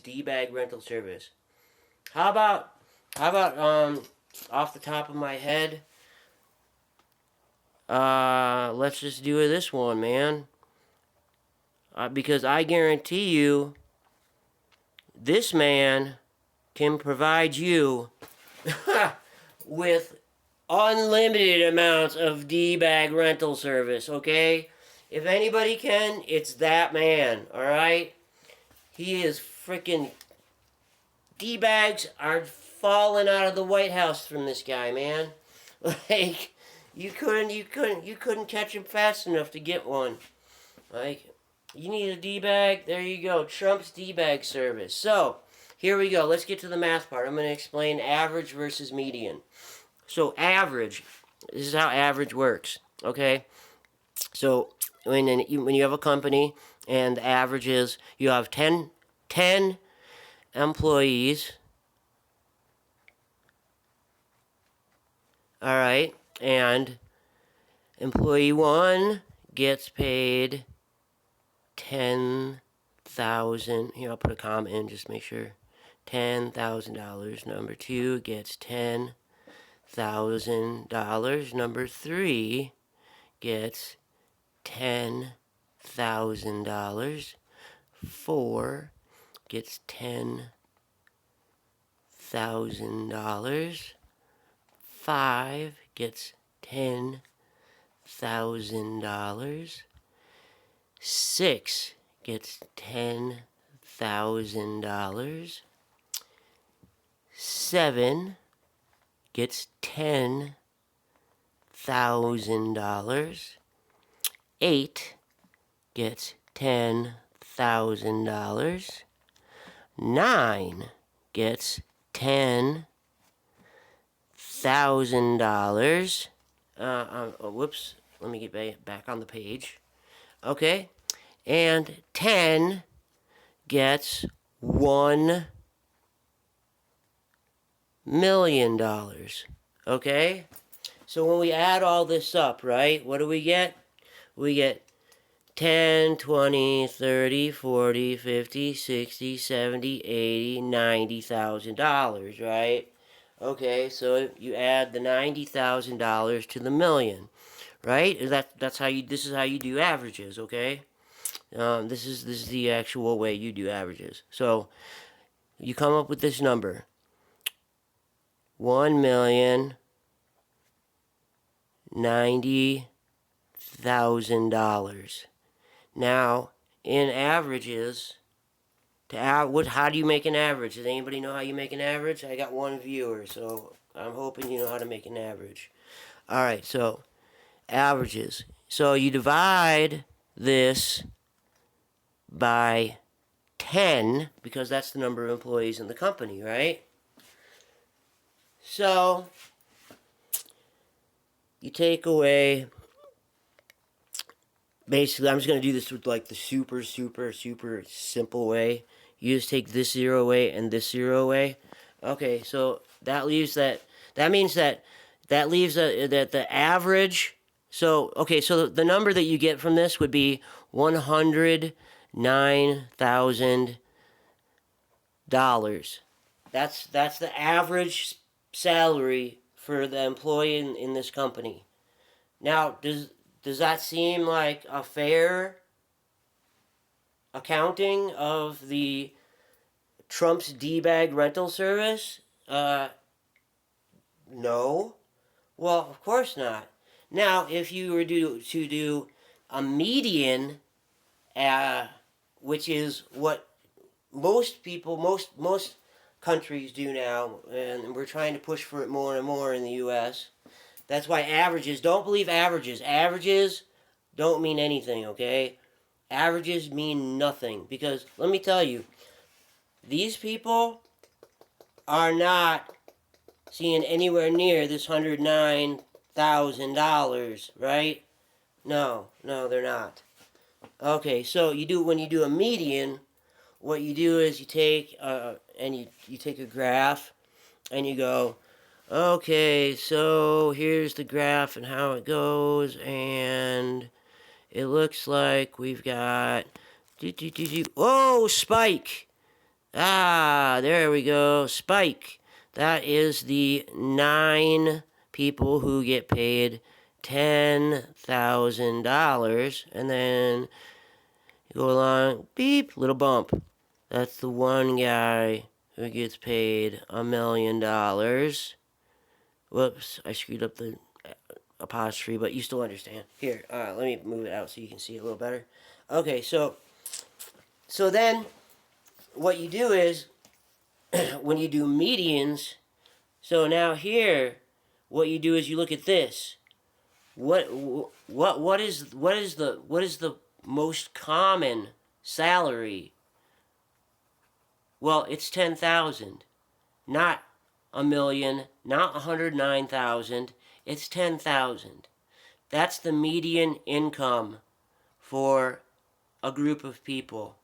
D-bag rental service. How about off the top of my head, let's just do this one, man. Because I guarantee you, this man can provide you with unlimited amounts of D-bag rental service, okay? If anybody can, it's that man, alright? He is freaking... D-bags are falling out of the White House from this guy, man. Like, you couldn't catch him fast enough to get one. Like, you need a D-bag? There you go. Trump's D-bag service. So, here we go. Let's get to the math part. I'm going to explain average versus median. So, average. This is how average works. Okay? So, when you have a company, and the average is, you have 10 employees. Alright, and employee 1 gets paid $10,000. Here, I'll put a comma in just to make sure. $10,000. Number 2 gets $10,000. Number 3 gets $10,000. 4 gets $10,000. 5 gets $10,000. 6 gets $10,000. 7 gets $10,000. 8 gets $10,000. 9 gets $10,000. Whoops. Let me get back on the page. Okay. And 10 gets $1 million. Okay? So when we add all this up, right, what do we get? We get 10, 20, 30, 40, 50, 60, 70, 80, $90,000, right? Okay, so you add the $90,000 to the million, right? This is how you do averages, okay? This is the actual way you do averages. So you come up with this number: $1,090,000. Now, in averages, how do you make an average? Does anybody know how you make an average? I got one viewer, so I'm hoping you know how to make an average. Alright, so averages. So you divide this by 10, because that's the number of employees in the company, right? So you take away... Basically, I'm just going to do this with like the super simple way. You just take this 0 away and this 0 away. Okay, so that leaves that means that leaves that the average. So, okay, so the number that you get from this would be $109,000. That's the average salary for the employee in this company. Now, does that seem like a fair accounting of the Trump's D-bag rental service? No. Well, of course not. Now, if you were to do a median, which is what most people, most countries do now, and we're trying to push for it more and more in the U.S., that's why averages, don't believe averages. Averages don't mean anything, okay? Averages mean nothing. Because, let me tell you, these people are not seeing anywhere near this $109,000, right? No, they're not. Okay, so when you do a median, what you do is you take you take a graph and you go, okay, so here's the graph and how it goes, and it looks like we've got... Oh, spike! Ah, there we go. Spike. That is the 9 people who get paid $10,000. And then you go along, beep, little bump. That's the one guy who gets paid $1,000,000. Whoops, I screwed up the apostrophe, but you still understand. Here, let me move it out so you can see it a little better. Okay, so then what you do is when you do medians, so now here, what you do is you look at this. What is the most common salary? Well, it's 10,000, not 1,000,000, not 109,000. It's 10,000. That's the median income for a group of people.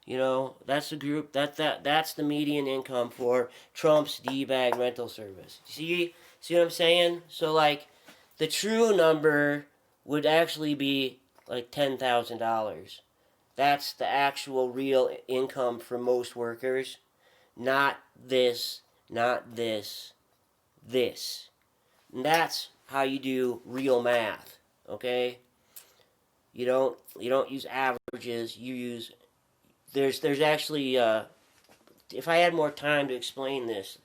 You know, that's the group that's the median income for Trump's D-bag rental service. See what I'm saying? So like the true number would actually be like $10,000. That's the actual real income for most workers. Not this, not this, this. And that's how you do real math, okay? You don't use averages, you use there's actually if I had more time to explain this,